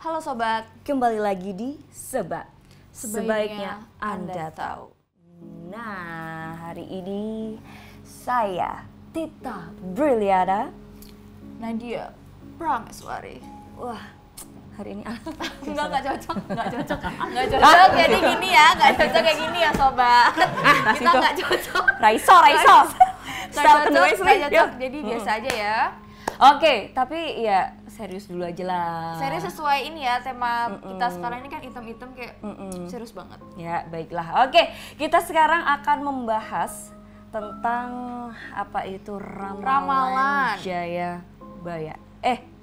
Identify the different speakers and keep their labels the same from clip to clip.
Speaker 1: Halo Sobat,
Speaker 2: Kembali lagi di Sebat.
Speaker 1: Sebaiknya Anda
Speaker 2: tahu. Nah, hari ini saya Tita Briliana.
Speaker 1: Nadia Prameswari.
Speaker 2: Wah, hari ini
Speaker 1: Enggak cocok. Jadi gini ya, enggak cocok kayak gini ya Sobat. Kita enggak cocok.
Speaker 2: Raiso.
Speaker 1: Enggak cocok, jadi biasa aja ya.
Speaker 2: Oke, tapi ya serius dulu aja lah.
Speaker 1: Serius sesuai ini ya, tema kita sekarang ini kan item-item kayak serius banget.
Speaker 2: Ya, baiklah. Oke, kita sekarang akan membahas tentang apa itu ramalan Jayabaya.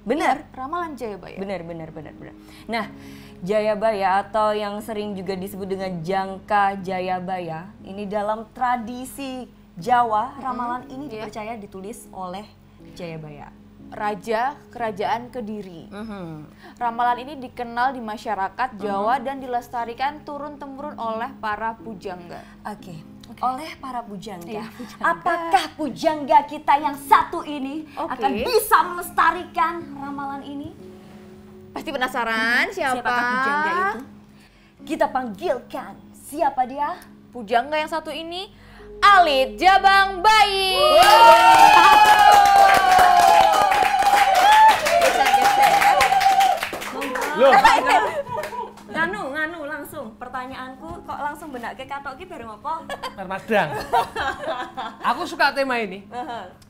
Speaker 2: Benar.
Speaker 1: Ramalan Jayabaya.
Speaker 2: Benar. Nah, Jayabaya atau yang sering juga disebut dengan jangka Jayabaya, ini dalam tradisi Jawa, ramalan ini dipercaya ditulis oleh Jayabaya,
Speaker 1: Raja Kerajaan Kediri. Ramalan ini dikenal di masyarakat Jawa dan dilestarikan turun-temurun oleh para pujangga.
Speaker 2: Oke. Oleh para pujangga.
Speaker 1: Iya, pujangga.
Speaker 2: Apakah pujangga kita yang satu ini akan bisa melestarikan ramalan ini?
Speaker 1: Pasti penasaran
Speaker 2: Siapakah pujangga itu? Kita panggilkan. Siapa dia?
Speaker 1: Pujangga yang satu ini, Alit Jabang Bayi. Geser.
Speaker 3: Loh,
Speaker 2: Nganu langsung. Pertanyaanku kok langsung benak ke katok ki bareng apa?
Speaker 3: Madang. Aku suka tema ini.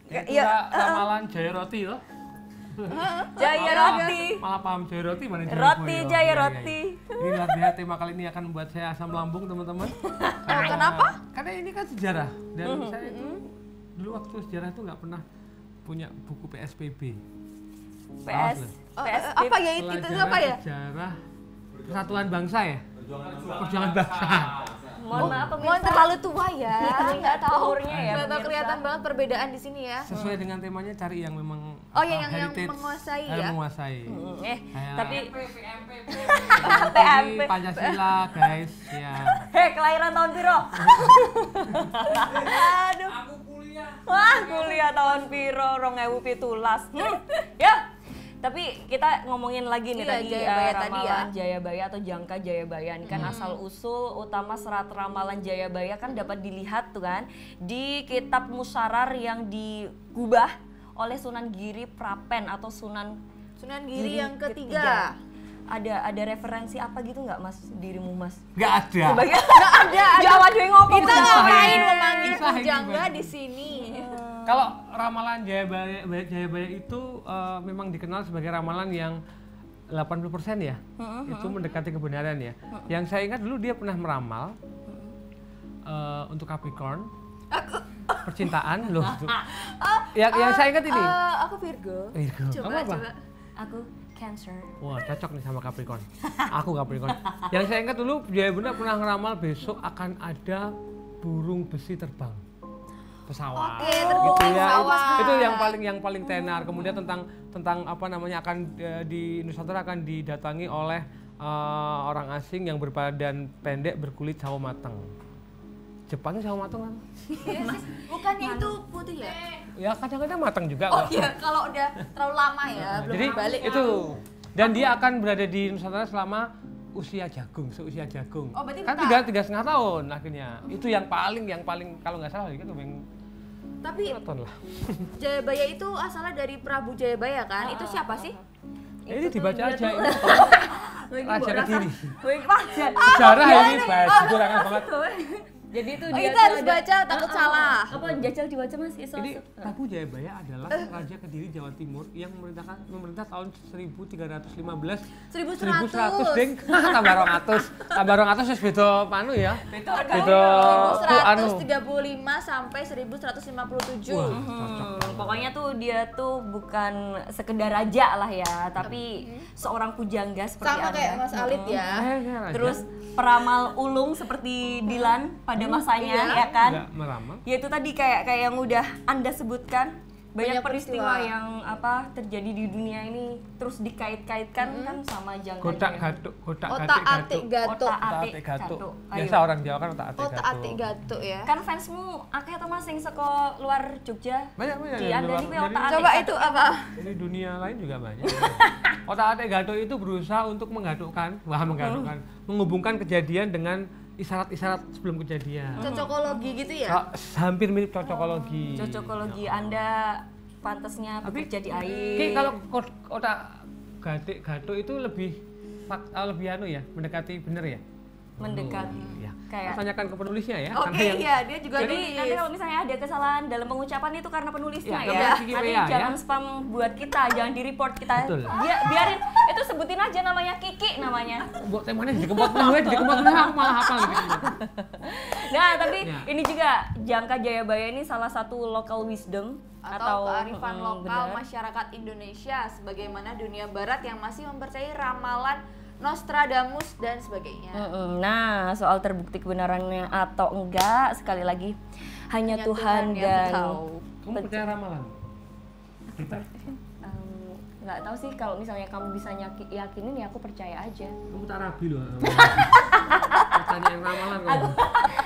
Speaker 2: Iya.
Speaker 3: Ramalan Jaya Roti loh.
Speaker 2: Jaya Roti.
Speaker 3: Malah paham Jaya Roti mana Jaya
Speaker 2: Roti,
Speaker 3: Boyo.
Speaker 2: Jaya
Speaker 3: Iya,
Speaker 2: Roti.
Speaker 3: iya. Ini luar biasa, tema kali ini akan membuat saya asam lambung teman-teman.
Speaker 1: Kenapa?
Speaker 3: Karena ini kan sejarah dan saya itu dulu waktu sejarah itu nggak pernah punya buku PSPB.
Speaker 2: PS.
Speaker 1: Apa ya itu apa ya?
Speaker 3: Sejarah Persatuan Bangsa ya? Perjuangan Bangsa.
Speaker 2: Mohon maaf
Speaker 1: Mohon terlalu tua ya.
Speaker 2: Nggak tahu umurnya ya.
Speaker 1: Nggak tahu, kelihatan banget perbedaan di sini ya.
Speaker 3: Sesuai dengan temanya cari yang memang
Speaker 1: yang
Speaker 3: heritage,
Speaker 1: menguasai
Speaker 3: yang
Speaker 1: ya.
Speaker 3: menguasai.
Speaker 2: Tapi
Speaker 3: Tapi Pancasila guys ya.
Speaker 2: kelahiran tahun piro? Aduh.
Speaker 3: Aku kuliah.
Speaker 2: Wah, kuliah tahun piro 2017. Ya. Tapi kita ngomongin lagi nih tadi
Speaker 1: Jayabaya tadi
Speaker 2: ramalan Jayabaya atau jangka Jayabaya. Ini kan asal usul utama serat ramalan Jayabaya kan dapat dilihat tuh kan di kitab Musyarar yang digubah oleh Sunan Giri Prapen atau Sunan
Speaker 1: Giri yang ketiga.
Speaker 2: Ada referensi apa gitu nggak Mas dirimu Mas?
Speaker 3: Nggak ada.
Speaker 1: Nggak ada.
Speaker 2: Jawa dhewe ngopo
Speaker 1: Kita
Speaker 2: Mas?
Speaker 1: ngapain memanggil
Speaker 3: Kisah ini
Speaker 1: pujangga
Speaker 3: banget.
Speaker 1: di sini?
Speaker 3: Kalau ramalan Jayabaya itu memang dikenal sebagai ramalan yang 80% ya. Itu mendekati kebenaran ya. Yang saya ingat dulu dia pernah meramal untuk Capricorn. Percintaan loh. Yang saya ingat ini.
Speaker 1: Aku Virgo.
Speaker 3: Virgo.
Speaker 1: Coba.
Speaker 3: Kamu apa?
Speaker 2: Aku Cancer.
Speaker 3: Wah, cocok nih sama Capricorn. Aku Capricorn. Yang saya ingat dulu Jayabaya pernah ngeramal besok akan ada burung besi terbang. Pesawat.
Speaker 1: Oke, terbang pesawat.
Speaker 3: Itu yang paling tenar. Kemudian tentang apa namanya akan di Nusantara akan didatangi oleh orang asing yang berbadan pendek berkulit sawo matang. Jepang sawo matang kan?
Speaker 1: Bukannya itu putih ya?
Speaker 3: Ya kadang-kadang matang juga
Speaker 1: Oh
Speaker 3: kok.
Speaker 1: iya, kalau udah terlalu lama ya, belum
Speaker 3: Jadi
Speaker 1: balik.
Speaker 3: itu. Dan dia akan berada di Nusantara selama seusia jagung.
Speaker 1: Oh, berarti
Speaker 3: Kan
Speaker 1: betah.
Speaker 3: 3,5 tahun akhirnya. Itu yang paling kalau nggak salah kan yang
Speaker 1: Tapi
Speaker 3: ton lah.
Speaker 1: Jayabaya itu asalnya dari Prabu Jayabaya kan? Itu siapa sih?
Speaker 3: Ini dibaca aja ini. Raja Kediri.
Speaker 2: Wah,
Speaker 3: Sejarah ini kurangan banget.
Speaker 2: jadi itu
Speaker 1: Oh,
Speaker 2: dia
Speaker 1: itu harus baca, takut salah.
Speaker 2: Apa jajal dibaca Mas? Iso.
Speaker 3: Jadi Prabu Jayabaya adalah Raja Kediri Jawa Timur yang memerintah tahun 1315 1100 ding. Tambah 200 wis beda panu ya. Beda anu.
Speaker 1: 1135 sampai 1157.
Speaker 3: Wah, cocok.
Speaker 2: Pokoknya tuh dia tuh bukan sekedar raja lah ya, tapi seorang pujangga seperti
Speaker 1: Sama
Speaker 2: Anda.
Speaker 1: kayak Mas Alit ya.
Speaker 2: Terus peramal ulung seperti Dilan pada masanya
Speaker 1: iya.
Speaker 2: ya kan.
Speaker 3: Enggak meramal.
Speaker 2: Ya itu tadi kayak yang udah Anda sebutkan banyak
Speaker 1: Banyak
Speaker 2: peristiwa
Speaker 1: peristiwa.
Speaker 2: yang apa terjadi di dunia ini terus dikait-kaitkan kan sama jangka
Speaker 3: Gotak
Speaker 2: jaya.
Speaker 3: gatuk, gotak
Speaker 1: Otak
Speaker 3: gatik
Speaker 1: atik
Speaker 3: gatuk.
Speaker 1: gatuk.
Speaker 3: Otak-atik gatuk.
Speaker 2: Ayo.
Speaker 3: Biasa orang Jawa kan otak-atik gatuk.
Speaker 1: Otak atik gatuk ya.
Speaker 2: Kan fansmu akeh to Mas sing saka luar Jogja.
Speaker 3: Banyak
Speaker 2: Di
Speaker 3: yang
Speaker 2: Anda
Speaker 3: luar-
Speaker 2: ini
Speaker 3: dari-
Speaker 2: otak-atik.
Speaker 1: Coba itu apa?
Speaker 3: Di dunia lain juga banyak. Otak-atik gatuk itu berusaha untuk menggadukkan, menghubungkan kejadian dengan isyarat-isyarat sebelum kejadian.
Speaker 1: Cocokologi gitu ya?
Speaker 3: Hampir mirip cocokologi.
Speaker 2: Cocokologi Anda pantasnya
Speaker 3: Tapi
Speaker 2: bekerja di air.
Speaker 3: Ki, kalau otak gatuk itu lebih anu ya, mendekati bener ya.
Speaker 2: mendekati
Speaker 3: Ya.
Speaker 2: kayak
Speaker 3: Tanyakan ke penulisnya ya.
Speaker 1: Oke,
Speaker 3: karena yang-
Speaker 1: iya dia juga
Speaker 2: jadi
Speaker 1: nulis.
Speaker 2: nanti kalau misalnya ada kesalahan dalam pengucapan itu karena penulisnya
Speaker 3: Ya,
Speaker 2: ya,
Speaker 3: namanya Kiki
Speaker 2: nanti
Speaker 3: Wea,
Speaker 2: jangan
Speaker 3: ya.
Speaker 2: spam buat kita, jangan di report kita.
Speaker 3: Betul.
Speaker 2: Biarin itu sebutin aja namanya Kiki namanya.
Speaker 3: Buat temanya dikempot aku malah hafal gitu.
Speaker 2: Nah tapi
Speaker 3: Ya.
Speaker 2: ini juga Jangka Jayabaya ini salah satu local wisdom
Speaker 1: atau kearifan lokal
Speaker 2: benar.
Speaker 1: masyarakat Indonesia sebagaimana dunia barat yang masih mempercayai ramalan Nostradamus dan sebagainya.
Speaker 2: Nah, soal terbukti kebenarannya atau enggak, sekali lagi hanya Tuhan
Speaker 1: yang
Speaker 2: dan
Speaker 1: tahu.
Speaker 3: Kamu percaya ramalan? Kita.
Speaker 2: nggak tahu sih kalau misalnya kamu bisa yakinin ya aku percaya aja.
Speaker 3: Kamu tak rabi loh. Pertanyaan yang ramalan kamu.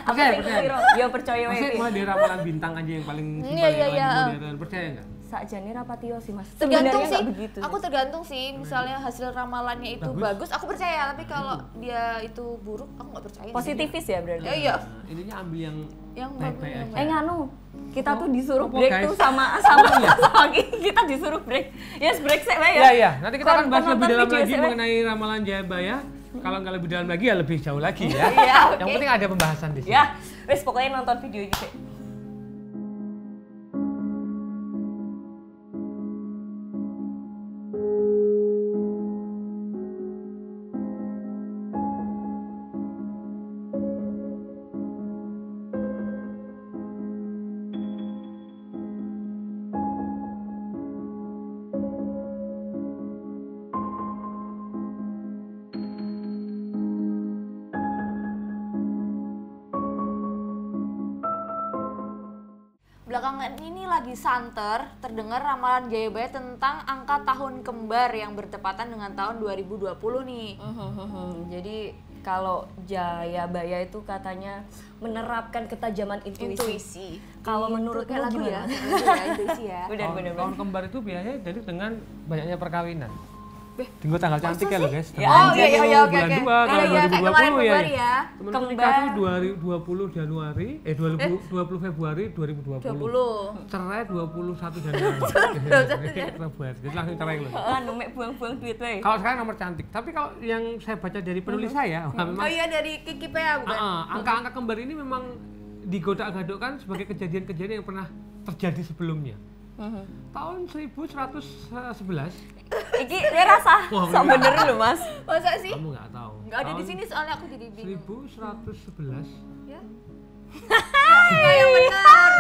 Speaker 3: Percaya, percaya.
Speaker 2: Ya percaya
Speaker 3: Maksudnya
Speaker 2: wae.
Speaker 3: mulai dari ramalan bintang aja yang paling simpel
Speaker 1: Iya,
Speaker 3: yang
Speaker 1: iya.
Speaker 3: lagi modern. Percaya nggak?
Speaker 2: Sakjane rapatio sih Mas.
Speaker 1: Tergantung
Speaker 2: Sebenarnya
Speaker 1: sih.
Speaker 2: nggak begitu.
Speaker 1: Aku tergantung sih. Misalnya hasil ramalannya itu bagus, aku percaya. Tapi kalau dia itu buruk, aku nggak percaya.
Speaker 2: Positifis ya berarti.
Speaker 1: Ya, iya.
Speaker 3: Ininya ambil yang
Speaker 1: bagus,
Speaker 3: baik-baik
Speaker 1: yang
Speaker 3: aja.
Speaker 2: Nganu, kita tuh disuruh
Speaker 3: Apa,
Speaker 2: break
Speaker 3: guys?
Speaker 2: tuh sama kita disuruh break. Yes, break sih ya.
Speaker 3: Iya, iya. Nanti kita akan bahas
Speaker 2: Penonton
Speaker 3: lebih dalam
Speaker 2: video
Speaker 3: lagi
Speaker 2: sih,
Speaker 3: mengenai ramalan Jayabaya. Kalau nggak lebih dalam lagi ya lebih jauh lagi ya.
Speaker 1: Iya,
Speaker 3: Yang
Speaker 1: oke.
Speaker 3: penting ada pembahasan di sini.
Speaker 2: Ya, wes pokoknya nonton video ini sih.
Speaker 1: Belakangan ini lagi santer terdengar ramalan Jayabaya tentang angka tahun kembar yang bertepatan dengan tahun 2020 nih.
Speaker 2: Jadi kalau Jayabaya itu katanya menerapkan ketajaman intuisi.
Speaker 1: Intuisi.
Speaker 2: Kalau menurut
Speaker 1: kayak lagu
Speaker 2: gimana?
Speaker 1: ya? Lagu ya, intuisi ya.
Speaker 2: Benar-benar.
Speaker 3: Tahun kembar itu biasanya jadi dengan banyaknya perkawinan. Tunggu tanggal cantik ya lo guys.
Speaker 2: Ya,
Speaker 1: Oh iya iya iya oke
Speaker 3: bulan
Speaker 1: oke.
Speaker 3: 2 tahun
Speaker 1: Iya, kayak
Speaker 3: 2020
Speaker 1: kemarin
Speaker 3: ya.
Speaker 1: Februari ya.
Speaker 3: Temen
Speaker 2: Kembar.
Speaker 3: nikah tuh 20 Januari 20 Februari 2020.
Speaker 1: 20.
Speaker 3: Cerai 21 Januari. Februari. Jadi langsung cerai loh.
Speaker 2: Anu mek buang-buang duit wae.
Speaker 3: Kalau sekarang nomor cantik, tapi kalau yang saya baca dari penulis saya, wah, memang
Speaker 1: Oh iya dari Kiki Pea bukan?
Speaker 3: angka-angka kembar ini memang digodak-gadokkan sebagai kejadian-kejadian yang pernah terjadi sebelumnya. Tahun 1111,
Speaker 2: Iki dia rasa
Speaker 3: Wah,
Speaker 2: sok
Speaker 3: iya.
Speaker 2: bener lho Mas.
Speaker 1: Masa sih?
Speaker 3: kamu nggak tahu.
Speaker 1: Nggak ada di
Speaker 3: Tahun
Speaker 1: sini soalnya aku jadi bingung.
Speaker 3: 1111.
Speaker 1: Ya. Ya yang benar.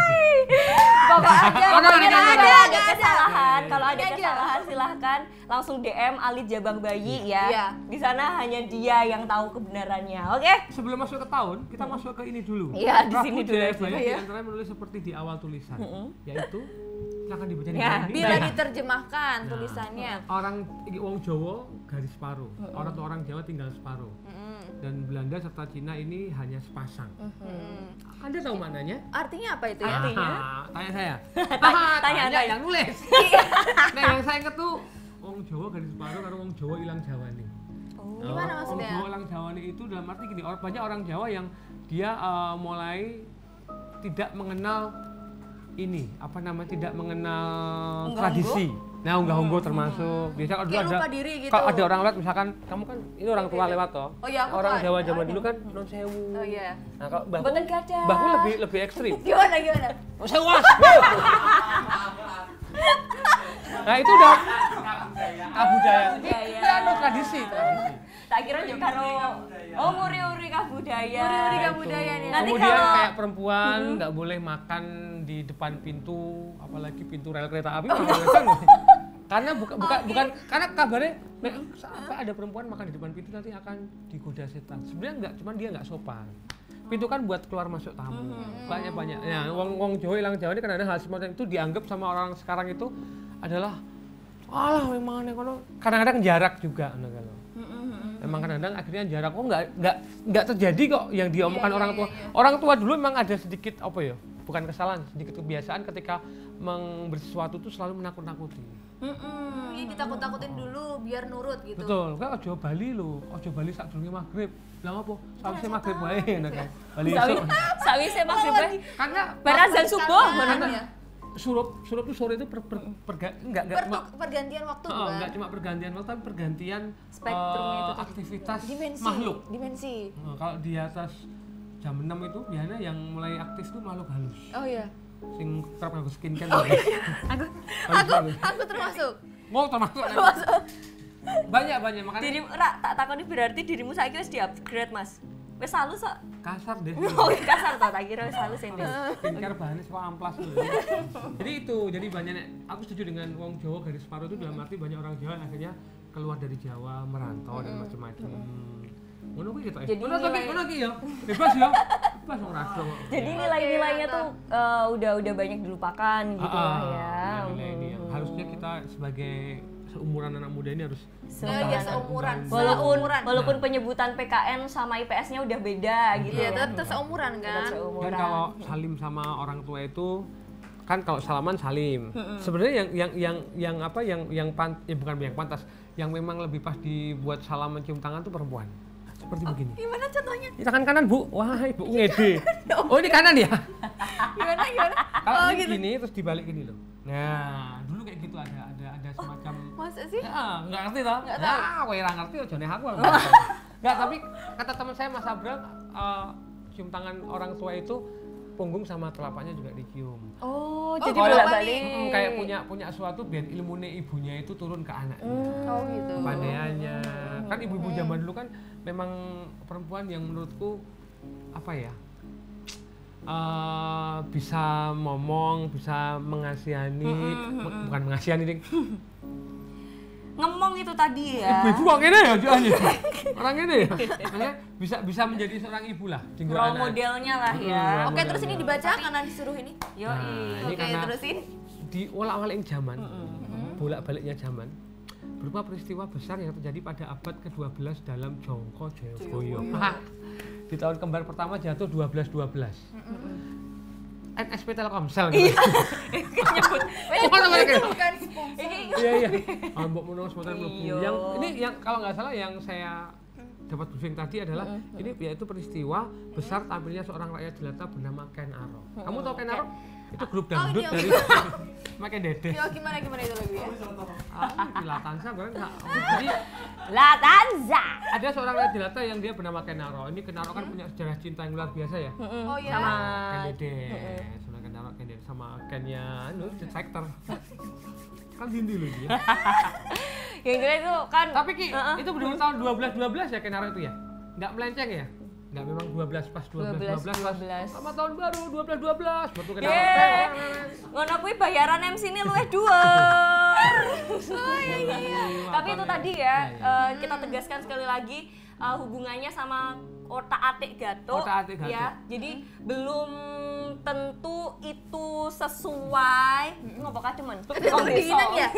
Speaker 2: Pokoknya
Speaker 1: Pokoknya
Speaker 2: kalau
Speaker 1: ada,
Speaker 2: ada
Speaker 1: ada.
Speaker 2: kesalahan, kalau ada
Speaker 1: Ini aja.
Speaker 2: kesalahan silahkan langsung DM Alit Jabang Bayi ya.
Speaker 1: Iya.
Speaker 2: Di sana hanya dia yang tahu kebenarannya. Oke?
Speaker 3: Sebelum masuk ke tahun, kita masuk ke ini dulu.
Speaker 2: Iya, di
Speaker 3: Prabu
Speaker 2: sini dulu aja.
Speaker 3: Jayabaya
Speaker 1: Iya.
Speaker 3: di antara menulis seperti di awal tulisan, yaitu silakan dibaca di
Speaker 2: Ya,
Speaker 3: sini.
Speaker 1: Bila
Speaker 3: Nah,
Speaker 1: diterjemahkan tulisannya.
Speaker 3: orang wong Jawa garis separuh, orang Jawa tinggal separuh, dan Belanda serta Cina ini hanya sepasang. Anda tahu maknanya?
Speaker 1: Artinya apa itu ya?
Speaker 2: Artinya?
Speaker 3: Tanya saya.
Speaker 2: Tanya.
Speaker 3: yang nulis. Nah, yang saya ingat tuh wong Jawa garis separuh karo wong Jawa ilang Jawa nih.
Speaker 1: Gimana
Speaker 3: Wong
Speaker 1: maksudnya?
Speaker 3: Jawa ilang Jawa nih itu dalam arti gini, banyak orang Jawa yang dia mulai tidak mengenal ini, apa namanya, tidak mengenal tradisi. Nah, unggah-ungguh termasuk. Biasa kalau dulu
Speaker 1: Kayak
Speaker 3: ada
Speaker 1: lupa diri gitu.
Speaker 3: kalau ada orang lewat misalkan kamu kan ini orang tua lewat toh.
Speaker 1: Oh iya, aku
Speaker 3: orang
Speaker 1: tahu.
Speaker 3: Jawa zaman dulu kan non sewu.
Speaker 1: Oh iya.
Speaker 3: Nah, kalau mbahku,
Speaker 2: Mboten gadah.
Speaker 3: mbahku lebih ekstrim.
Speaker 1: Gimana gimana?
Speaker 3: Non sewu. Nah, itu udah kabudaya.
Speaker 2: Budaya.
Speaker 3: Itu anu tradisi.
Speaker 2: Tak kira juga karo oh muri-uri kabudaya.
Speaker 1: Muri-uri kabudaya nih.
Speaker 2: Nanti
Speaker 3: Kemudian
Speaker 2: kalau
Speaker 3: kayak perempuan nggak boleh makan di depan pintu, apalagi pintu rel kereta api. Karena bukan karena kabarnya sampai ada perempuan makan di depan pintu nanti akan digoda setan. Sebenarnya nggak, cuman dia nggak sopan. pintu kan buat keluar masuk tamu. Banyak. Ya, wong Jawa ilang Jawa ini kadang-kadang hal semacam itu dianggap sama orang sekarang itu adalah alah memang kono. Kadang-kadang jarak juga kalau. Memang kadang-kadang akhirnya jarak kok nggak terjadi kok yang diomongkan orang tua. Orang tua dulu memang ada sedikit apa ya? Bukan kesalahan, sedikit kebiasaan ketika memberi sesuatu itu selalu menakut-nakuti.
Speaker 1: Ini ditakut-takutin dulu biar nurut gitu.
Speaker 3: Betul, kan ojo Bali lho, ojo Bali sak durunge maghrib. Lah apa? Sawise maghrib wae nek Bali esuk.
Speaker 2: Sawise maghrib wae.
Speaker 3: Karena
Speaker 2: berazan subuh
Speaker 1: ya.
Speaker 3: Surup itu sore itu enggak
Speaker 1: pergantian waktu bukan?
Speaker 3: Enggak cuma pergantian waktu tapi pergantian
Speaker 2: spektrumnya itu
Speaker 3: aktivitas
Speaker 1: dimensi,
Speaker 3: makhluk.
Speaker 1: Dimensi.
Speaker 3: Kalau di atas jam 6 itu biasanya yang mulai aktif itu makhluk halus.
Speaker 1: Oh iya.
Speaker 3: Sing kerap nganggo skincare.
Speaker 1: Oh iya. Aku termasuk.
Speaker 3: Mau termasuk. Banyak makanya.
Speaker 2: Dirimu tak takoni berarti dirimu saiki wis di-upgrade, Mas. Wis halus kok.
Speaker 3: Kasar deh.
Speaker 2: Oh, kasar ta, tak kira wis halus ini.
Speaker 3: Skincare bahannya suka amplas dulu. Jadi banyak aku setuju dengan wong Jawa garis separuh itu dalam arti banyak orang Jawa yang akhirnya keluar dari Jawa, merantau dan macam-macam. Ngono kuwi gitu ya. Ngono iki ya. Bebas ya. Bebas ora rasa.
Speaker 2: Jadi nilai-nilainya tuh udah banyak dilupakan gitu lah ya.
Speaker 3: Nilai ini yang harusnya kita sebagai seumuran anak muda ini harus
Speaker 1: seumuran.
Speaker 2: Walaupun penyebutan PKN sama IPS-nya udah beda gitu.
Speaker 1: Iya, tetap seumuran kan.
Speaker 3: Dan kalau salim sama orang tua itu kan kalau salaman salim. Sebenarnya yang bukan yang pantas, yang memang lebih pas dibuat salaman cium tangan tuh perempuan. Seperti begini.
Speaker 1: Gimana contohnya?
Speaker 3: Ini tangan kanan, Bu. Wah, Ibu ngede. Oh, ini kanan ya?
Speaker 1: Gimana?
Speaker 3: Kalau ini gitu. Gini terus dibalik gini loh. Nah, dulu kayak gitu ada semacam.
Speaker 1: Masa sih?
Speaker 3: Ya, nggak ngerti toh?
Speaker 1: Nggak tahu.
Speaker 3: Kowe ora ngerti aja nek aku. Nggak, tapi kata teman saya Mas Abram, cium tangan orang tua itu punggung sama telapaknya juga dicium.
Speaker 2: Oh, jadi
Speaker 1: bolak-balik.
Speaker 3: Kayak punya suatu biar ilmunya ibunya itu turun ke anaknya.
Speaker 1: Oh gitu.
Speaker 3: Pandaiannya. Kan ibu-ibu zaman dulu kan memang perempuan yang menurutku apa ya? Bisa ngomong, bisa mengasihani, bukan mengasihani ding.
Speaker 2: Ngomong itu tadi ya.
Speaker 3: Ibu-ibu kok ngene ya jualnya. Orang ngene ya. Maksudnya bisa menjadi seorang ibu lah.
Speaker 2: Role modelnya lah ya.
Speaker 1: Oke, terus ini dibaca karena disuruh ini.
Speaker 2: Yoi.
Speaker 3: Ini
Speaker 1: Oke,
Speaker 3: karena
Speaker 1: terusin.
Speaker 3: di olak-alik zaman, bolak-baliknya zaman, berupa peristiwa besar yang terjadi pada abad ke-12 dalam Jongko Jayabaya. Di tahun kembar pertama jatuh 1212. NSP Telkomsel gitu.
Speaker 2: Nyebut.
Speaker 1: Bukan
Speaker 3: Iya. Mbok menawa sebentar mlebu. Yang ini yang kalau nggak salah yang saya dapat briefing tadi adalah ini yaitu peristiwa besar tampilnya seorang rakyat jelata bernama Ken Arok. Kamu tahu Ken Arok? Itu grup dangdut dari Makin Dede.
Speaker 1: Yo gimana itu lagu ya?
Speaker 3: Di Latanza kan jadi
Speaker 2: Latanza.
Speaker 3: ada seorang rakyat jelata yang dia bernama Ken Arok. Ini Ken Arok kan punya sejarah cinta yang luar biasa ya.
Speaker 1: Oh iya.
Speaker 2: Sama
Speaker 3: Ken Dede. Sama Ken Arok Ken Dede sama Kennya Street Fighter. Kan Hindi loh dia.
Speaker 2: Yang kira itu kan.
Speaker 3: Tapi Ki, itu benar-benar tahun 12 ya Ken Arok itu ya? Nggak melenceng ya? Nggak, memang 12 pas 12 sama tahun baru 12 betul Ken Arok.
Speaker 2: Ngono kuwi bayaran MC ini luwih dhuwur.
Speaker 1: Iya.
Speaker 2: Tapi itu tadi ya, kita tegaskan sekali lagi hubungannya sama otak-atik Gatot.
Speaker 3: Otak-atik Gatot.
Speaker 2: Ya. Jadi belum tentu itu sesuai. Ngopo kacemen?
Speaker 1: Keinginan ya?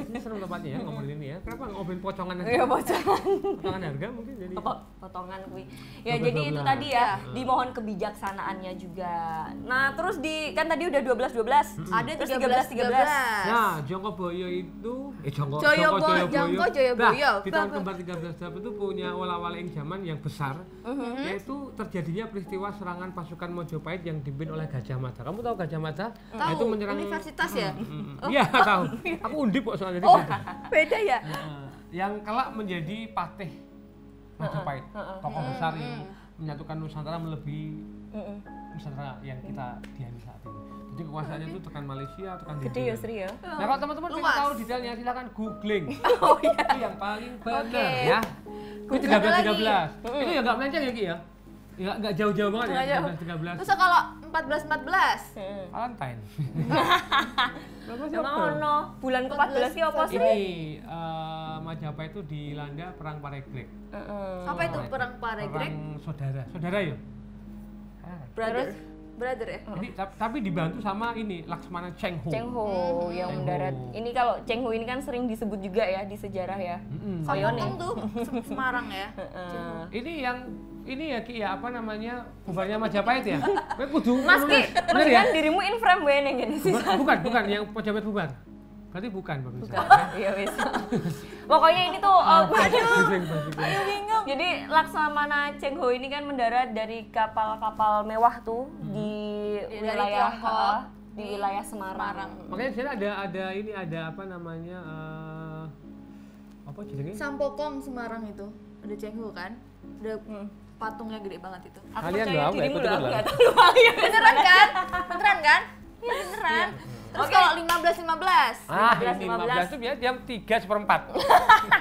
Speaker 3: Ini seru tempatnya ya ngomongin ini ya. Kenapa ngobrolin pocongan aja?
Speaker 2: Iya, pocongan.
Speaker 3: Potongan harga mungkin jadi.
Speaker 2: Potongan kuwi. Ya jadi itu tadi ya, dimohon kebijaksanaannya juga. Nah, terus kan tadi udah 12.
Speaker 1: Ada
Speaker 2: Terus
Speaker 1: 13.
Speaker 3: Nah, Jongko Boyo itu Jongko
Speaker 1: Joyoboyo.
Speaker 3: Di tahun kembar 13 itu punya olah-olah zaman yang besar, yaitu terjadinya peristiwa serangan pasukan Mojopahit yang dipimpin oleh Gajah Mada. Kamu tahu Gajah Mada?
Speaker 1: Tahu,
Speaker 3: itu menyerang
Speaker 1: universitas ya?
Speaker 3: Iya, tahu. Aku undip kok soalnya
Speaker 1: Oh, beda ya?
Speaker 3: Yang kelak menjadi patih Majapahit, tokoh besar yang menyatukan Nusantara melebihi Nusantara yang kita diani saat ini. Jadi kekuasaannya itu tekan Malaysia, tekan
Speaker 2: Gede ya, Sri ya.
Speaker 3: Nah, kalau teman-teman ingin tahu detailnya silakan googling.
Speaker 1: Oh iya.
Speaker 3: Itu yang paling benar
Speaker 1: Oke.
Speaker 3: ya. Itu 13. Itu ya nggak melenceng ya Ki ya? Ya nggak jauh-jauh banget ya 13.
Speaker 1: Terus kalau 14.
Speaker 3: Valentine.
Speaker 2: Ono bulan ke-14 ki apa sih?
Speaker 3: Ini Majapahit itu dilanda perang Paregreg.
Speaker 1: Apa itu perang Paregreg?
Speaker 3: Perang saudara ya?
Speaker 1: Brother ya.
Speaker 3: Jadi tapi dibantu sama ini Laksmana Cheng Ho.
Speaker 2: Cheng Ho yang mendarat. Ini kalau Cheng Ho ini kan sering disebut juga ya di sejarah ya.
Speaker 1: Sampokong tuh Semarang ya.
Speaker 3: Ini ya Ki ya apa namanya bubarnya Majapahit ya? Kowe kudu
Speaker 2: Mas Ki,
Speaker 3: bener ya?
Speaker 2: kan dirimu in frame wene gini sih.
Speaker 3: Bukan yang Majapahit bubar. Berarti bukan bagus.
Speaker 2: Iya wis. Pokoknya ini tuh jadi Laksamana Cheng Ho ini kan mendarat dari kapal-kapal mewah tuh di wilayah
Speaker 1: Tiongkok,
Speaker 2: di wilayah Semarang.
Speaker 3: Makanya di sini ada apa namanya apa jenenge?
Speaker 1: Sampokong Semarang itu. Ada Cengho kan? Ada patungnya gede banget itu.
Speaker 2: Aku
Speaker 3: Kalian
Speaker 2: percaya
Speaker 3: doang,
Speaker 2: dirimu
Speaker 3: ikut
Speaker 2: loh,
Speaker 3: lah.
Speaker 2: aku nggak tahu.
Speaker 1: Beneran kan? Beneran kan? Iya beneran. Terus kalau 15
Speaker 3: Ah,
Speaker 2: 15.
Speaker 3: ini 15 itu biasanya jam 3:04.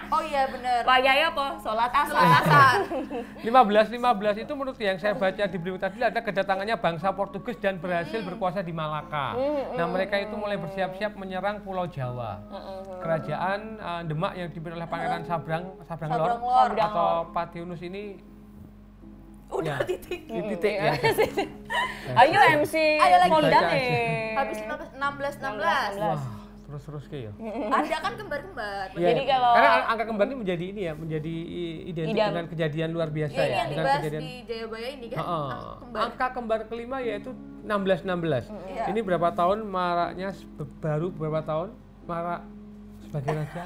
Speaker 1: Oh iya bener.
Speaker 2: Wayai apa? Sholat asar.
Speaker 1: Asar.
Speaker 3: 15 itu menurut yang saya baca di berita tadi ada kedatangannya bangsa Portugis dan berhasil berkuasa di Malaka. Nah, mereka itu mulai bersiap-siap menyerang Pulau Jawa. Kerajaan Demak yang dipimpin oleh Pangeran Sabrang
Speaker 1: Lor.
Speaker 3: atau Patiunus ini
Speaker 1: Udah
Speaker 3: ya,
Speaker 1: titik.
Speaker 3: di titik ya.
Speaker 2: Ayo MC
Speaker 1: Ada lagi.
Speaker 2: Fondan
Speaker 3: Baca
Speaker 1: Habis 16.
Speaker 3: Wah, terus ke ya.
Speaker 1: Anda kan kembar-kembar.
Speaker 3: Iya,
Speaker 2: Jadi kalau-
Speaker 3: karena angka kembar ini menjadi ini ya, menjadi identik
Speaker 2: Idam.
Speaker 3: dengan kejadian luar biasa
Speaker 1: Ini
Speaker 3: ya,
Speaker 1: yang
Speaker 3: dengan
Speaker 1: dibahas
Speaker 3: kejadian.
Speaker 1: di Jayabaya ini kan.
Speaker 3: Heeh.
Speaker 1: Kembar.
Speaker 3: Angka kembar kelima yaitu 16.
Speaker 1: Iya.
Speaker 3: Ini berapa tahun maraknya baru berapa tahun marak sebagai raja?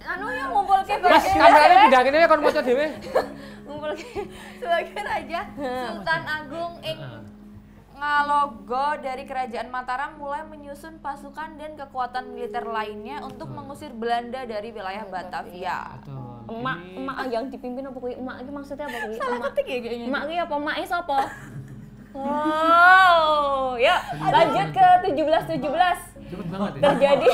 Speaker 2: Anu yang ngumpul ke
Speaker 3: Mas, kameranya pindahin aja kon maca dhewe.
Speaker 2: ngumpul ke
Speaker 1: Sebagai raja Sultan Agung ing Ngalogo dari Kerajaan Mataram mulai menyusun pasukan dan kekuatan militer lainnya untuk mengusir Belanda dari wilayah Batavia.
Speaker 2: emak yang dipimpin apa kuwi? Emak iki maksudnya apa kuwi?
Speaker 1: Salah ketik ya kayaknya.
Speaker 2: Emak ki apa? Emak sapa? Wow, ya lanjut ke 17.
Speaker 3: Cepet banget ya.
Speaker 2: Terjadi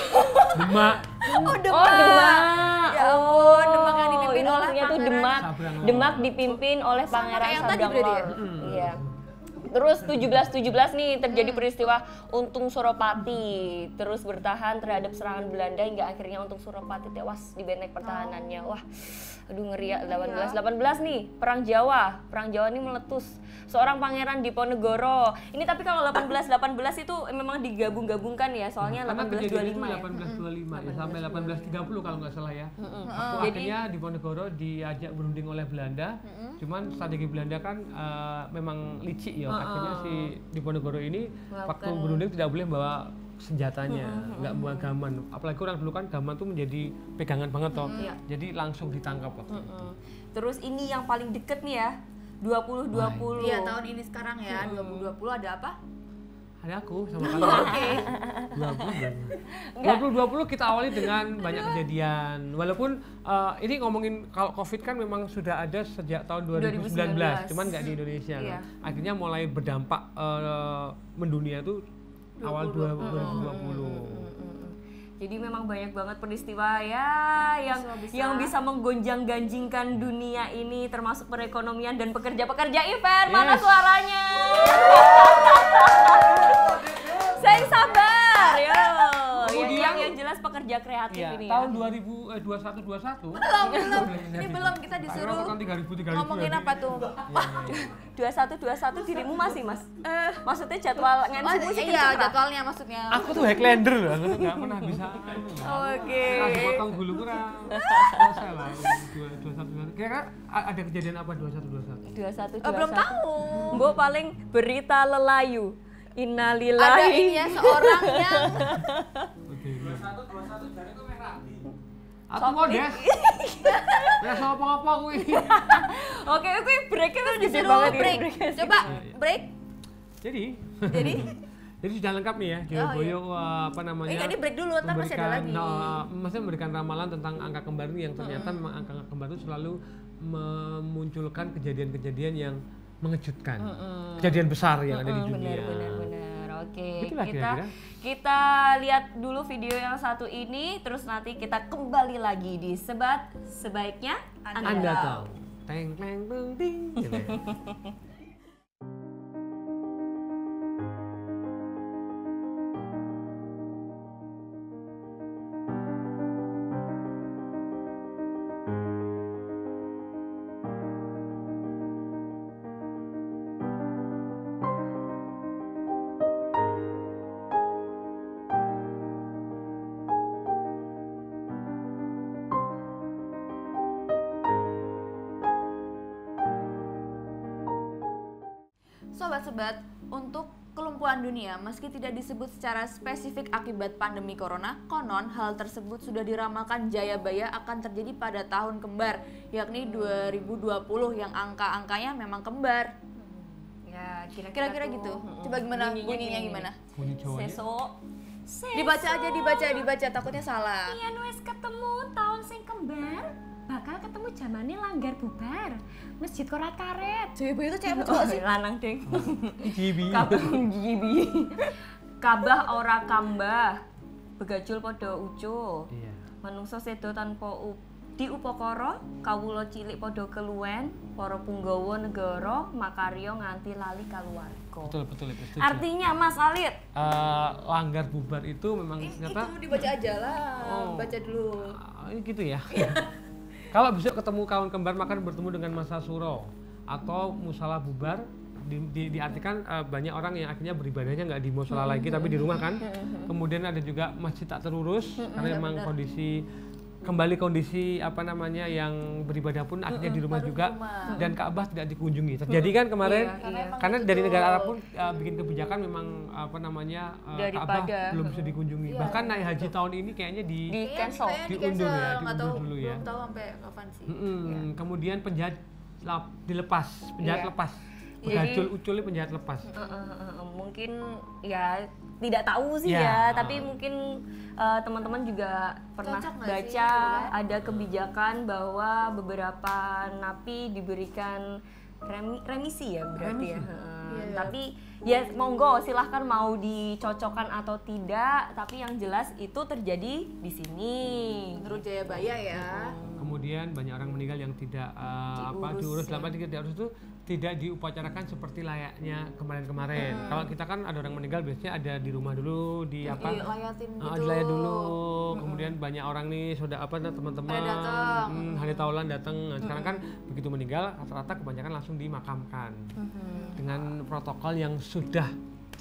Speaker 3: Demak.
Speaker 1: Oh, Demak.
Speaker 2: Oh, Demak.
Speaker 1: Ya ampun, Demak yang dipimpin
Speaker 2: ini
Speaker 1: oleh
Speaker 2: maksudnya tuh
Speaker 1: Pangeran
Speaker 2: Demak.
Speaker 3: Sabrang Lor.
Speaker 2: Demak dipimpin oleh
Speaker 1: Sama
Speaker 2: Pangeran
Speaker 1: kayak yang tadi
Speaker 2: Sabrang
Speaker 1: berarti ya?
Speaker 2: Lor. Iya. Terus 17 nih terjadi peristiwa Untung Suropati terus bertahan terhadap serangan Belanda hingga akhirnya Untung Suropati tewas di benteng pertahanannya. Wah, aduh ngeri ya. 18 nih Perang Jawa ini meletus seorang pangeran Diponegoro. Ini tapi kalau 18 itu memang digabung-gabungkan ya soalnya
Speaker 3: Karena
Speaker 2: 1825
Speaker 3: kejadian itu
Speaker 2: ya.
Speaker 3: 1825 ya sampai 1830 kalau nggak salah ya. Waktu akhirnya Diponegoro diajak berunding oleh Belanda. Cuman strategi Belanda kan memang licik ya. Akhirnya si Diponegoro ini waktu berunding tidak boleh bawa senjatanya, nggak bawa gaman. Apalagi orang dulu kan gaman tuh menjadi pegangan banget toh. Jadi langsung ditangkap waktu itu.
Speaker 2: Terus ini yang paling deket nih ya 2020.
Speaker 1: Iya, tahun ini sekarang ya, 2020 ada apa?
Speaker 3: Ada aku sama kalian. 2020 kita awali dengan banyak kejadian. Walaupun ini ngomongin kalau COVID kan memang sudah ada sejak tahun 2019, cuman nggak di Indonesia.
Speaker 1: Iya.
Speaker 3: Akhirnya mulai berdampak mendunia tuh awal 2020.
Speaker 2: Jadi memang banyak banget peristiwa ya yang bisa menggonjang-ganjingkan dunia ini termasuk perekonomian dan pekerja-pekerja event. Mana
Speaker 3: Yes.
Speaker 2: suaranya? Saya sabar yo.
Speaker 3: Kemudian-
Speaker 2: Yang jelas pekerja kreatif
Speaker 3: Iya,
Speaker 2: ini
Speaker 3: tahun
Speaker 2: ya.
Speaker 3: 2021
Speaker 1: Belum. Ini belum kita disuruh
Speaker 3: Kan 3.000
Speaker 1: ngomongin apa tuh?
Speaker 2: 21 dirimu masih Mas? Maksudnya jadwal
Speaker 1: Oh,
Speaker 2: ngensi musik
Speaker 1: iya,
Speaker 2: itu
Speaker 1: jadwalnya maksudnya.
Speaker 3: Aku tuh Highlander loh, aku tuh nggak pernah bisa.
Speaker 1: Oke.
Speaker 3: Aku potong bulu kurang. Selesai lah. 21. Kira-kira ada kejadian apa 21?
Speaker 2: 21.
Speaker 1: Belum tahu.
Speaker 2: Mbok paling berita lelayu.
Speaker 1: Ada
Speaker 2: Innalillahi.
Speaker 1: ini ya seorang yang
Speaker 3: 21 dari itu merah. Aku mau des. Ya apa-apa kuwi.
Speaker 2: Oke, breaknya tuh gede
Speaker 1: disuruh
Speaker 2: banget
Speaker 1: break.
Speaker 2: breaknya.
Speaker 1: Coba break.
Speaker 3: Jadi
Speaker 1: Jadi
Speaker 3: sudah lengkap nih ya, Joyoboyo apa namanya?
Speaker 1: ini break dulu, ntar masih ada lagi.
Speaker 3: Maksudnya memberikan ramalan tentang angka kembar ini yang ternyata memang angka kembar itu selalu memunculkan kejadian-kejadian yang mengejutkan, kejadian besar yang ada di dunia.
Speaker 2: Benar. Oke,
Speaker 3: Itulah kira-kira.
Speaker 2: kita lihat dulu video yang satu ini, terus nanti kita kembali lagi di Sebat Sebaiknya
Speaker 3: Anda tahu. Teng teng teng ting. Gitu ya.
Speaker 1: Sobat-sobat, untuk kelumpuhan dunia, meski tidak disebut secara spesifik akibat pandemi corona, konon hal tersebut sudah diramalkan Jayabaya akan terjadi pada tahun kembar, yakni 2020 yang angka-angkanya memang kembar.
Speaker 2: Ya,
Speaker 1: Kira-kira gitu. Coba gimana bunyinya gimana?
Speaker 3: Bunyi Jawanya.
Speaker 1: Dibaca, takutnya salah.
Speaker 4: Yen wis ketemu tahun sing kembar, bakal ketemu zamane langgar bubar. Masjid korat karet.
Speaker 1: Jayabaya itu cewek cowok sih?
Speaker 2: Lanang ding.
Speaker 3: Gibi.
Speaker 2: Kabah ora kambah. Begajul padha ucul.
Speaker 3: Iya.
Speaker 2: Manungsa sedo tanpa diupakara, kawula cilik padha keluwen, para punggawa negara makarya nganti lali kaluwarga.
Speaker 3: Betul itu. Setuju.
Speaker 2: Artinya Mas Alit,
Speaker 3: Langgar bubar itu memang ternyata
Speaker 1: Itu dibaca aja lah, baca dulu.
Speaker 3: gitu ya. Kalau besok ketemu kawan kembar maka bertemu dengan masa suro atau musalah bubar, diartikan banyak orang yang akhirnya beribadahnya nggak di musola lagi tapi di rumah kan. Kemudian ada juga masjid tak terurus karena memang kembali kondisi apa namanya yang beribadah pun akhirnya di rumah juga dan Ka'bah tidak dikunjungi. Terjadi kan kemarin karena dari negara Arab pun bikin kebijakan memang apa namanya Ka'bah belum bisa dikunjungi. Bahkan naik haji tahun ini kayaknya
Speaker 2: di
Speaker 1: Cancel.
Speaker 3: diundur ya, diundur dulu ya.
Speaker 1: Belum tahu sampai kapan sih.
Speaker 3: Kemudian penjahat dilepas, penjahat lepas. Begajul ucul penjahat lepas.
Speaker 2: mungkin ya tidak tahu sih tapi mungkin teman-teman juga pernah baca ada kebijakan bahwa beberapa napi diberikan remisi ya berarti ya. Tapi ya monggo silahkan mau dicocokkan atau tidak, tapi yang jelas itu terjadi di sini.
Speaker 1: Menurut Jayabaya ya.
Speaker 3: Kemudian banyak orang meninggal yang tidak diurus dalam arti tidak diurus itu tidak diupacarakan seperti layaknya kemarin-kemarin. Kalau kita kan ada orang meninggal biasanya ada di rumah dulu
Speaker 1: Dilayatin gitu.
Speaker 3: Dilayat dulu. Kemudian banyak orang nih sudah teman-teman hari taulan datang. Nah, sekarang kan begitu meninggal rata-rata kebanyakan langsung dimakamkan dengan protokol yang sudah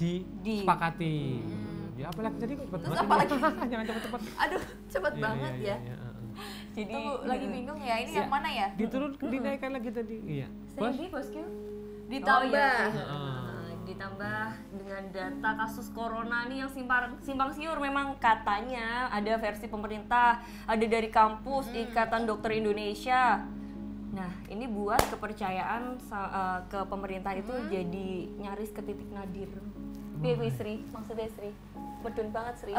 Speaker 3: disepakati. Ya apalagi tadi cepet banget. Jangan cepet-cepet.
Speaker 1: Aduh, cepet banget ya.
Speaker 2: Jadi
Speaker 1: lagi bingung ya, ini yang mana ya?
Speaker 3: Dinaikkan lagi tadi. Iya.
Speaker 2: Sehingga bosku
Speaker 1: ditambah.
Speaker 2: Ditambah dengan data kasus corona nih yang simpang siur. Memang katanya ada versi pemerintah, ada dari kampus Ikatan Dokter Indonesia. Nah ini buat kepercayaan ke pemerintah itu jadi nyaris ke titik nadir. Piye kuwi Sri? Maksudnya Sri? Medun banget Sri.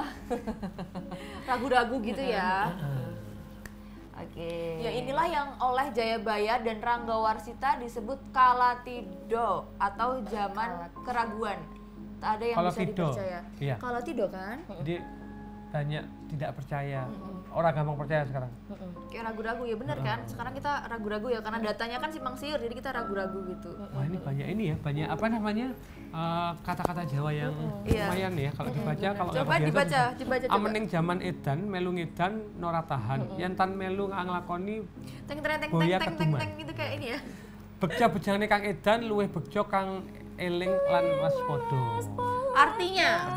Speaker 1: Ragu-ragu gitu ya.
Speaker 2: Oke.
Speaker 1: Ya inilah yang oleh Jayabaya dan Ranggawarsita disebut kalatido atau zaman keraguan. Tak ada yang bisa dipercaya.
Speaker 3: Iya.
Speaker 1: Kalatido kan?
Speaker 3: Jadi banyak tidak percaya. Orang gampang percaya sekarang.
Speaker 1: Kayak ragu-ragu ya benar kan? Sekarang kita ragu-ragu ya karena datanya kan simpang siur jadi kita ragu-ragu gitu.
Speaker 3: Wah ini banyak apa namanya kata-kata Jawa yang lumayan ya kalau dibaca kalau
Speaker 1: dibaca.
Speaker 3: Amening zaman edan melu ngedan nora tahan yen tan melu nglakoni
Speaker 1: Teng gitu kayak ini ya.
Speaker 3: Bekja bejane Kang Edan luwih bekja Kang eling lan waspada.
Speaker 1: Artinya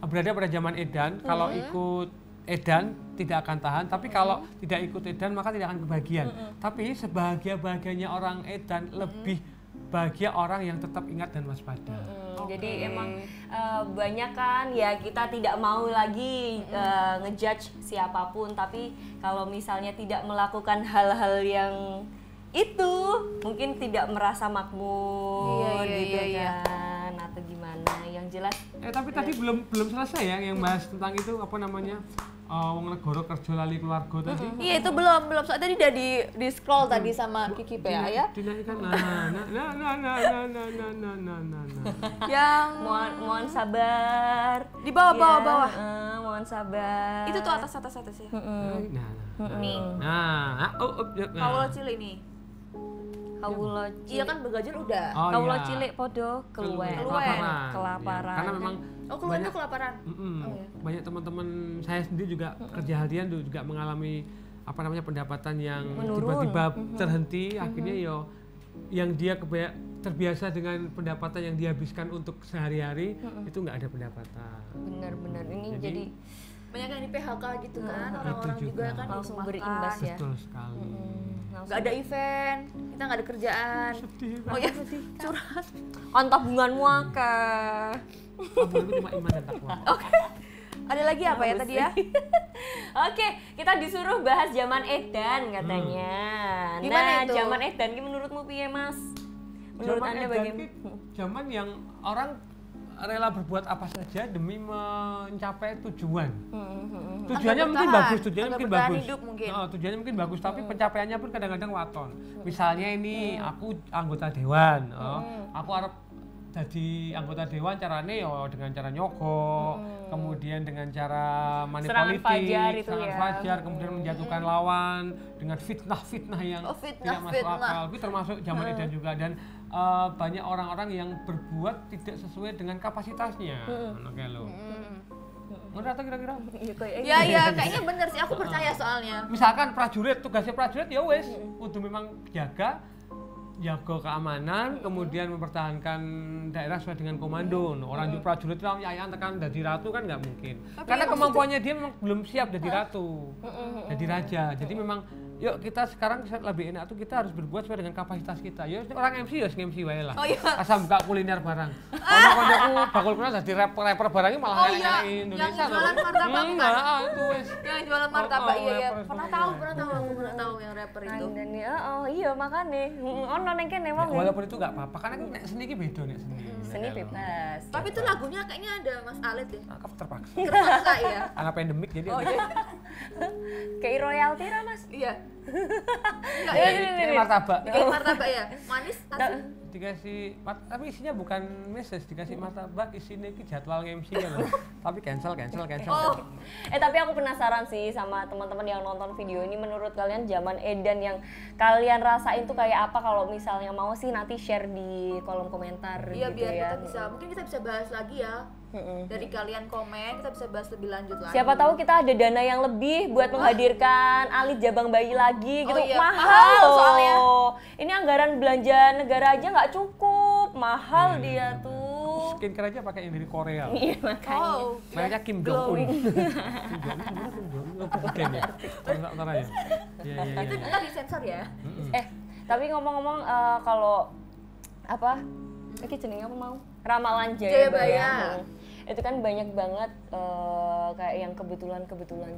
Speaker 3: berada pada zaman edan kalau ikut edan tidak akan tahan, tapi kalau tidak ikut edan maka tidak akan kebahagiaan. Tapi sebahagia-bahagianya orang edan lebih bahagia orang yang tetap ingat dan waspada.
Speaker 2: Jadi emang banyak kan ya kita tidak mau lagi ngejudge siapapun, tapi kalau misalnya tidak melakukan hal-hal yang itu mungkin tidak merasa makmur kan atau gimana yang jelas.
Speaker 3: Tapi tadi belum selesai ya yang bahas tentang itu apa namanya wong negara kerja lali keluarga tadi.
Speaker 1: Iya itu belum soalnya tadi udah di scroll tadi sama Kiki PA ya.
Speaker 3: Dinaikkan
Speaker 1: Yang
Speaker 2: mohon sabar
Speaker 1: di bawah.
Speaker 2: Mohon sabar.
Speaker 1: Itu tuh atas ya.
Speaker 2: Nih.
Speaker 1: Kawula cilik nih.
Speaker 2: Kawula cilik.
Speaker 1: Iya kan begajul udah.
Speaker 2: Kawula cilik podo keluwen. Kelaparan.
Speaker 3: Karena memang
Speaker 1: keluwen tuh kelaparan.
Speaker 3: Banyak teman-teman saya sendiri juga kerja harian juga mengalami apa namanya pendapatan yang tiba-tiba terhenti, akhirnya yang dia terbiasa dengan pendapatan yang dihabiskan untuk sehari-hari itu nggak ada pendapatan.
Speaker 2: Benar-benar ini jadi
Speaker 1: banyak yang di PHK gitu kan, orang-orang juga kan
Speaker 2: langsung berimbas ya.
Speaker 3: Betul sekali.
Speaker 2: langsung.
Speaker 1: Nggak ada event, kita nggak ada kerjaan. Oh ya, curhat.
Speaker 2: Kan tabunganmu akeh.
Speaker 3: Kamu itu cuma iman dan takwa.
Speaker 1: Ada lagi apa ya tadi ya?
Speaker 2: Oke, kita disuruh bahas zaman edan katanya.
Speaker 1: Gimana
Speaker 2: Nah,
Speaker 1: itu?
Speaker 2: zaman edan ini menurutmu piye, Mas? Menurut
Speaker 3: Zaman
Speaker 2: Anda
Speaker 3: edan
Speaker 2: bagaimana?
Speaker 3: ki zaman yang orang rela berbuat apa saja demi mencapai tujuan. Tujuannya
Speaker 1: Agar
Speaker 3: mungkin
Speaker 1: bertahan,
Speaker 3: bagus, tujuannya
Speaker 1: agar
Speaker 3: mungkin
Speaker 1: bertahan
Speaker 3: bagus.
Speaker 1: hidup mungkin.
Speaker 3: Tujuannya mungkin bagus, tapi pencapaiannya pun kadang-kadang waton. Misalnya ini aku anggota dewan, aku harap jadi anggota dewan carane yo dengan cara nyogok, kemudian dengan cara money
Speaker 2: Serangan
Speaker 3: politik,
Speaker 2: fajar itu
Speaker 3: serangan
Speaker 2: ya.
Speaker 3: fajar, kemudian menjatuhkan lawan dengan fitnah-fitnah yang
Speaker 1: Oh,
Speaker 3: tidak masuk
Speaker 1: fitnah.
Speaker 3: akal. Itu termasuk zaman edan juga, dan banyak orang-orang yang berbuat tidak sesuai dengan kapasitasnya. Oke lo. Menurut atau kira-kira?
Speaker 1: Ya ya, kayaknya bener sih, aku percaya soalnya.
Speaker 3: Misalkan prajurit, tugasnya prajurit ya wes, kudu memang jaga keamanan, kemudian mempertahankan daerah sesuai dengan komando. Orang juga prajurit itu ayah tekan jadi ratu kan nggak mungkin. Karena kemampuannya dia memang belum siap jadi ratu, jadi raja. Jadi memang yuk kita sekarang lebih enak tuh kita harus berbuat sesuai dengan kapasitas kita. Yuk orang MC ya MC wae lah.
Speaker 1: Oh iya.
Speaker 3: Asal buka kuliner barang. Ono koncoku bakul kuliner jadi rapper barangnya malah
Speaker 1: Oh iya,
Speaker 3: enak
Speaker 1: yang
Speaker 3: Indonesia.
Speaker 1: jualan martabak kan?
Speaker 3: Enggak, itu wes.
Speaker 1: Yang jualan martabak, iya ya.
Speaker 3: rapper
Speaker 1: Pernah
Speaker 3: semua.
Speaker 1: tahu, aku pernah tahu yang rapper itu.
Speaker 2: Dan ya, iya makanya. Ono neng kene wong.
Speaker 3: Walaupun itu nggak apa-apa, karena kan nek seni ki beda nek seni.
Speaker 2: Seni bebas.
Speaker 1: Tapi itu lagunya kayaknya ada Mas Alit ya.
Speaker 3: Aku terpaksa.
Speaker 1: Terpaksa ya.
Speaker 3: Karena pandemik jadi
Speaker 1: Oh iya.
Speaker 2: Kayak royalti ra, Mas?
Speaker 1: Iya. Enggak
Speaker 2: Iya,
Speaker 1: ya.
Speaker 2: iya,
Speaker 3: ini martabak.
Speaker 1: Bikin martabak ya. Manis asin.
Speaker 3: Dikasih tapi isinya bukan message, dikasih martabak, isinya ki jadwal MC ya loh. Tapi cancel.
Speaker 1: Oh,
Speaker 2: Tapi aku penasaran sih sama teman-teman yang nonton video ini, menurut kalian zaman edan yang kalian rasain tuh kayak apa? Kalau misalnya mau sih nanti share di kolom komentar
Speaker 1: iya
Speaker 2: gitu
Speaker 1: biar
Speaker 2: ya.
Speaker 1: kita bisa, mungkin kita bisa bahas lagi ya. Dari kalian komen, kita bisa bahas lebih lanjut lagi.
Speaker 2: Siapa tahu kita ada dana yang lebih buat menghadirkan Alit Jabang Bayi lagi gitu.
Speaker 1: iya.
Speaker 2: Mahal
Speaker 1: Mahal
Speaker 2: loh.
Speaker 1: soalnya.
Speaker 2: Ini anggaran belanja negara aja nggak cukup. Mahal dia tuh.
Speaker 3: skincare aja pakai yang dari Korea.
Speaker 2: Iya makanya.
Speaker 1: Oh,
Speaker 3: Namanya Kim Jong Un. Kim Jong Un bukan ya? Antara ya. Iya.
Speaker 1: itu ntar disensor ya.
Speaker 2: Tapi ngomong-ngomong kalau apa? Iki jenenge apa mau? Ramalan
Speaker 1: Jayabaya.
Speaker 2: Jayabaya. Itu kan banyak banget kayak yang kebetulan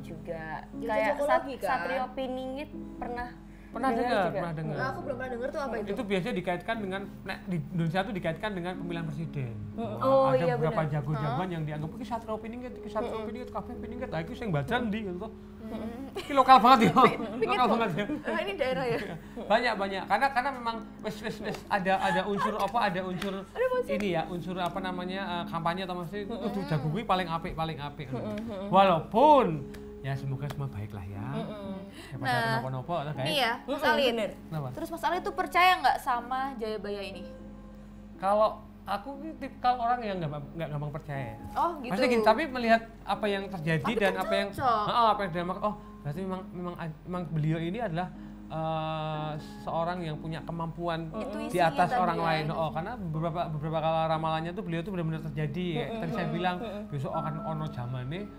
Speaker 2: juga.
Speaker 1: Ilmu
Speaker 2: Kayak
Speaker 1: psikologi, kan?
Speaker 2: Satrio Piningit pernah
Speaker 3: Pernah dengar.
Speaker 1: Nah, aku belum pernah denger tuh apa itu.
Speaker 3: Itu biasanya dikaitkan dengan di Indonesia itu dikaitkan dengan pemilihan presiden.
Speaker 2: Oh,
Speaker 3: ada
Speaker 2: iya,
Speaker 3: beberapa
Speaker 2: benar.
Speaker 3: jago-jagoan yang dianggap iki Satrio Piningit, kabeh Piningit. Lah iki sing badan ndi gitu. Iki lokal banget ya. Lokal banget ya.
Speaker 1: Ah, ini daerah ya.
Speaker 3: Banyak. Karena memang wes ada unsur apa? Ada unsur ini ya, unsur apa namanya? Kampanye atau mesti itu jago kuwi paling apik. Walaupun ya semoga semua baik lah ya.
Speaker 1: Nah,
Speaker 3: Kenapa-napa lah guys.
Speaker 1: Nih ya, Mas Alit.
Speaker 3: Kenapa?
Speaker 1: Terus Mas Alit tuh percaya nggak sama Jayabaya ini?
Speaker 3: Kalau aku ini tipikal orang yang nggak gampang percaya.
Speaker 1: Oh, gitu.
Speaker 3: Maksudnya gini, tapi melihat apa yang terjadi
Speaker 1: Tapi
Speaker 3: dan
Speaker 1: kan
Speaker 3: apa yang
Speaker 1: cocok.
Speaker 3: apa yang dia makan, berarti memang beliau ini adalah seorang yang punya kemampuan di
Speaker 1: Intuisinya
Speaker 3: atas
Speaker 1: tadi
Speaker 3: orang
Speaker 1: ya.
Speaker 3: lain. Karena beberapa kali ramalannya tuh beliau tuh benar-benar terjadi. Ya. Tadi saya bilang besok akan ono zamane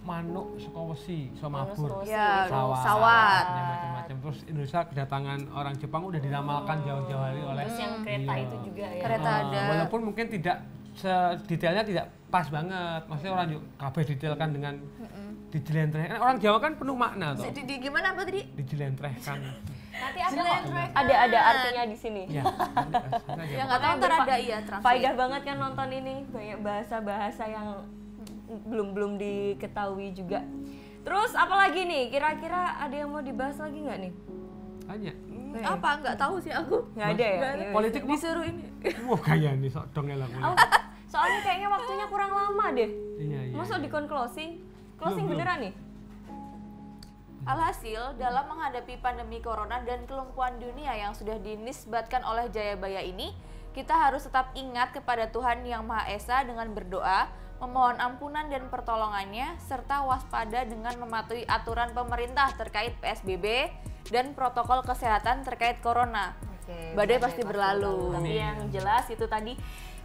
Speaker 3: manuk saka wesi iso mabur.
Speaker 1: Ya,
Speaker 3: Sawat.
Speaker 1: sawat.
Speaker 3: Ya, macam-macam. Terus Indonesia kedatangan orang Jepang udah diramalkan jauh-jauh hari oleh
Speaker 2: Terus yang kereta
Speaker 3: beliau.
Speaker 2: itu juga ya.
Speaker 1: Kereta ada.
Speaker 3: Walaupun mungkin tidak sedetailnya tidak pas banget. Maksudnya orang juga kabeh detailkan dengan dijelentrehkan. Orang Jawa kan penuh makna tuh.
Speaker 1: Gimana apa tadi?
Speaker 3: Dijelentrehkan.
Speaker 2: Nanti ada artinya di sini.
Speaker 3: Ya.
Speaker 1: Ya nggak tahu ntar ada iya translate.
Speaker 2: Faedah banget kan nonton ini, banyak bahasa-bahasa yang belum diketahui juga. Terus apalagi nih? Kira-kira ada yang mau dibahas lagi nggak nih?
Speaker 3: Banyak.
Speaker 1: Apa? Nggak tahu sih aku.
Speaker 2: Nggak ada ya?
Speaker 1: Nggak ada.
Speaker 2: Iya.
Speaker 3: Politik mah.
Speaker 1: Disuruh ini.
Speaker 3: Wah kayak nih sok dong elak.
Speaker 2: Soalnya kayaknya waktunya kurang lama deh.
Speaker 3: Iya.
Speaker 2: Masa dikon closing? Closing
Speaker 3: Belum.
Speaker 2: beneran nih?
Speaker 1: Alhasil, dalam menghadapi pandemi corona dan kelumpuhan dunia yang sudah dinisbatkan oleh Jayabaya ini, kita harus tetap ingat kepada Tuhan Yang Maha Esa dengan berdoa, memohon ampunan dan pertolongannya, serta waspada dengan mematuhi aturan pemerintah terkait PSBB dan protokol kesehatan terkait corona.
Speaker 2: Oke,
Speaker 1: Badai pasti berlalu.
Speaker 2: Tapi yang jelas itu tadi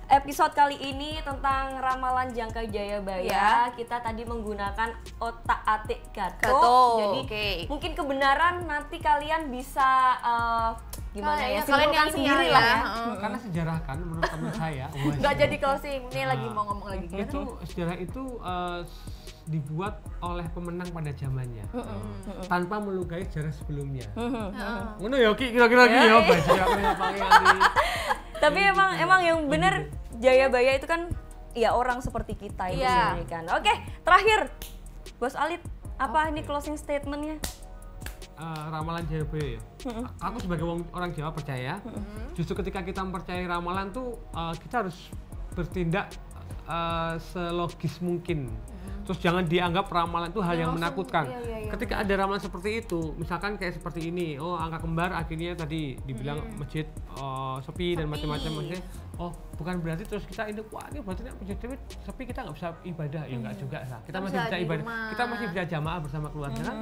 Speaker 2: episode kali ini tentang ramalan jangka Jayabaya. Kita tadi menggunakan otak-atik gato. Jadi mungkin kebenaran nanti kalian bisa gimana ya,
Speaker 1: kalian yang
Speaker 2: sendiri lah ya.
Speaker 3: Karena sejarah kan menurut teman saya.
Speaker 1: Nggak jadi closing, ini lagi mau ngomong lagi.
Speaker 3: Itu sejarah itu dibuat oleh pemenang pada zamannya, tanpa melukai sejarah sebelumnya. Ngono ya Ki, kira-kira Ki ya,
Speaker 2: Tapi emang yang bener Jayabaya itu kan ya orang seperti kita itu sendiri kan. Oke, terakhir Bos Alit, apa ini closing statementnya?
Speaker 3: Ramalan Jayabaya ya. Aku sebagai orang Jawa percaya, justru ketika kita mempercayai ramalan tuh kita harus bertindak selogis mungkin. Terus jangan dianggap ramalan itu hal yang menakutkan. Ketika ada ramalan seperti itu, misalkan kayak seperti ini, oh angka kembar akhirnya tadi dibilang masjid sepi dan macam-macam, maksudnya oh bukan berarti terus kita ini wah ini berarti masjid sepi kita nggak bisa ibadah, ya nggak juga sah. Kita masih bisa ibadah, kita masih bisa jamaah bersama keluarga kan,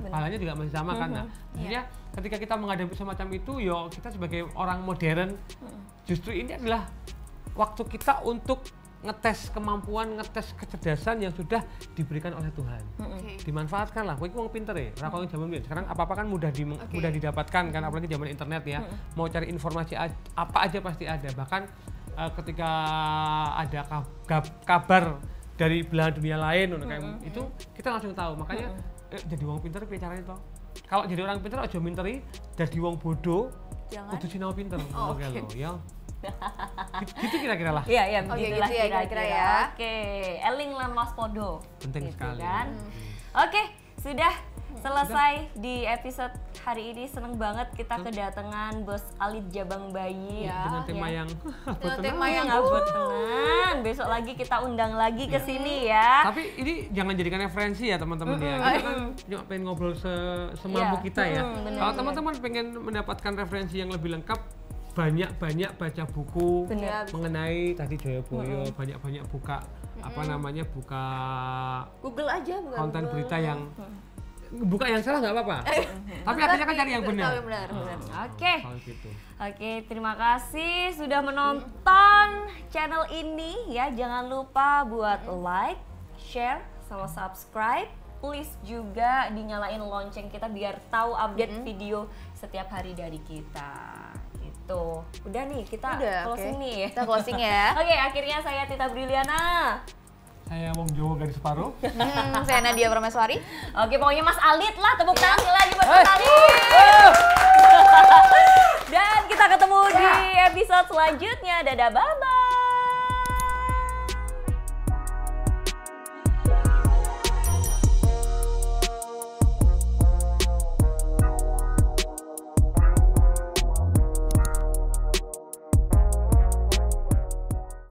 Speaker 3: pahalanya juga masih sama kan. Nah, maksudnya ketika kita menghadapi semacam itu, yo kita sebagai orang modern, justru ini adalah waktu kita untuk ngetes kemampuan, ngetes kecerdasan yang sudah diberikan oleh Tuhan. Dimanfaatkan lah, kowe wong pinter ya, ora koyo zaman biyen. Sekarang apa-apa kan mudah didapatkan kan, apalagi zaman internet ya. Mau cari informasi apa aja pasti ada. Bahkan ketika ada kabar dari belahan dunia lain kayak itu kita langsung tahu. Makanya jadi wong pinter piye caranya toh? Kalau jadi orang pinter aja minteri, jadi wong bodoh kudu sinau pinter. Oke lho ya. Gitu kira-kira lah.
Speaker 2: Iya, begitulah
Speaker 1: gitu ya, kira-kira ya.
Speaker 2: Oke, eling lan waspada.
Speaker 3: Penting
Speaker 2: gitu
Speaker 3: sekali.
Speaker 2: Kan? Oke, sudah selesai di episode hari ini. Seneng banget kita kedatangan Bos Alit Jabang Bayi
Speaker 3: dengan tema yang
Speaker 1: tema yang
Speaker 2: abot tenan. Besok lagi kita undang lagi ke sini ya.
Speaker 3: Tapi ini jangan jadikan referensi ya teman-teman ya. Kita kan cuma pengen ngobrol semampu kita ya. Kalau teman-teman pengen mendapatkan referensi yang lebih lengkap, banyak baca buku mengenai tadi Jayabaya, banyak buka buka
Speaker 1: Google aja
Speaker 3: konten berita yang buka yang salah nggak apa-apa. Tapi akhirnya kan cari yang benar.
Speaker 2: Oke, terima kasih sudah menonton channel ini ya. Jangan lupa buat like, share, sama subscribe. Please juga dinyalain lonceng kita biar tahu update video setiap hari dari kita. Gitu. Udah nih, kita closing nih.
Speaker 1: Kita closing ya.
Speaker 2: Oke, akhirnya saya Tita Briliana.
Speaker 3: Saya Wong Jowo garis separuh.
Speaker 1: Saya Nadia Prameswari.
Speaker 2: Oke, pokoknya Mas Alit lah, tepuk tangan lagi buat Mas Alit. Dan kita ketemu di episode selanjutnya. Dadah, bye-bye.